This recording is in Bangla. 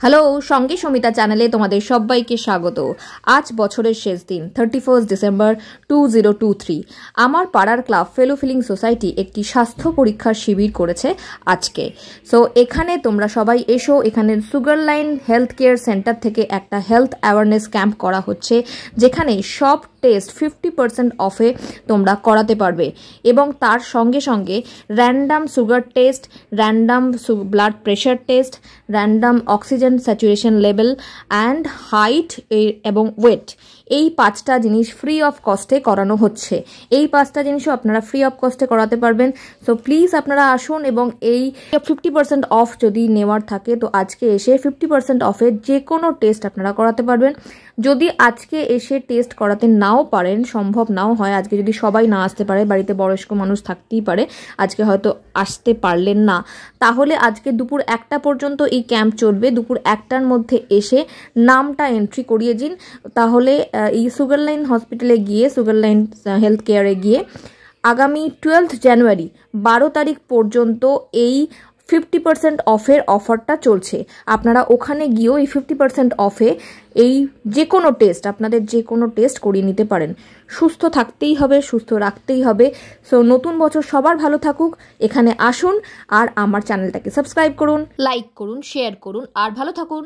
হ্যালো, সঙ্গে সমিতা চ্যানেলে তোমাদের সবাইকে স্বাগত। আজ বছরের শেষ দিন 31 ডিসেম্বর 2023। আমার পাড়ার ক্লাব ফেলো ফিলিং সোসাইটি একটি স্বাস্থ্য পরীক্ষার শিবির করেছে আজকে। সো এখানে তোমরা সবাই এসো। এখানে sugar line health care centre থেকে একটা হেলথ অ্যাওয়ারনেস ক্যাম্প করা হচ্ছে, যেখানে সব টেস্ট 50% অফে তোমরা করাতে পারবে এবং তার সঙ্গে সঙ্গে random sugar test, random blood pressure test, random oxygen saturation level and height এবং ওয়েট, এই 5টা জিনিস ফ্রি অফ কস্টে করানো হচ্ছে। এই 5টা জিনিসও আপনারা ফ্রি অফ কস্টে করাতে পারবেন। সো প্লিজ আপনারা আসুন এবং এই 50% অফ যদি নেওয়ার থাকে তো আজকে এসে 50% অফে যে কোনো টেস্ট আপনারা করাতে পারবেন। যদি আজকে এসে টেস্ট করাতে নাও পারেন, সম্ভব নাও হয়, আজকে যদি সবাই না আসতে পারে, বাড়িতে বয়স্ক মানুষ থাকতেই পারে, আজকে হয়তো আসতে পারলেন না, তাহলে আজকে দুপুর 1টা পর্যন্ত এই ক্যাম্প চলবে। দুপুর 1টার মধ্যে এসে নামটা এন্ট্রি করিয়ে দিন। তাহলে এই সুগার লাইন হসপিটালে গিয়ে, সুগার লাইন হেলথ কেয়ারে গিয়ে আগামী 12 জানুয়ারি 12 তারিখ পর্যন্ত এই 50% অফের অফারটা চলছে। আপনারা ওখানে গিয়েও এই 50% অফে এই যে কোনো টেস্ট, আপনাদের যে কোনো টেস্ট করিয়ে নিতে পারেন। সুস্থ থাকতেই হবে, সুস্থ রাখতেই হবে। সো নতুন বছর সবার ভালো থাকুক। এখানে আসুন আর আমার চ্যানেলটাকে সাবস্ক্রাইব করুন, লাইক করুন, শেয়ার করুন আর ভালো থাকুন।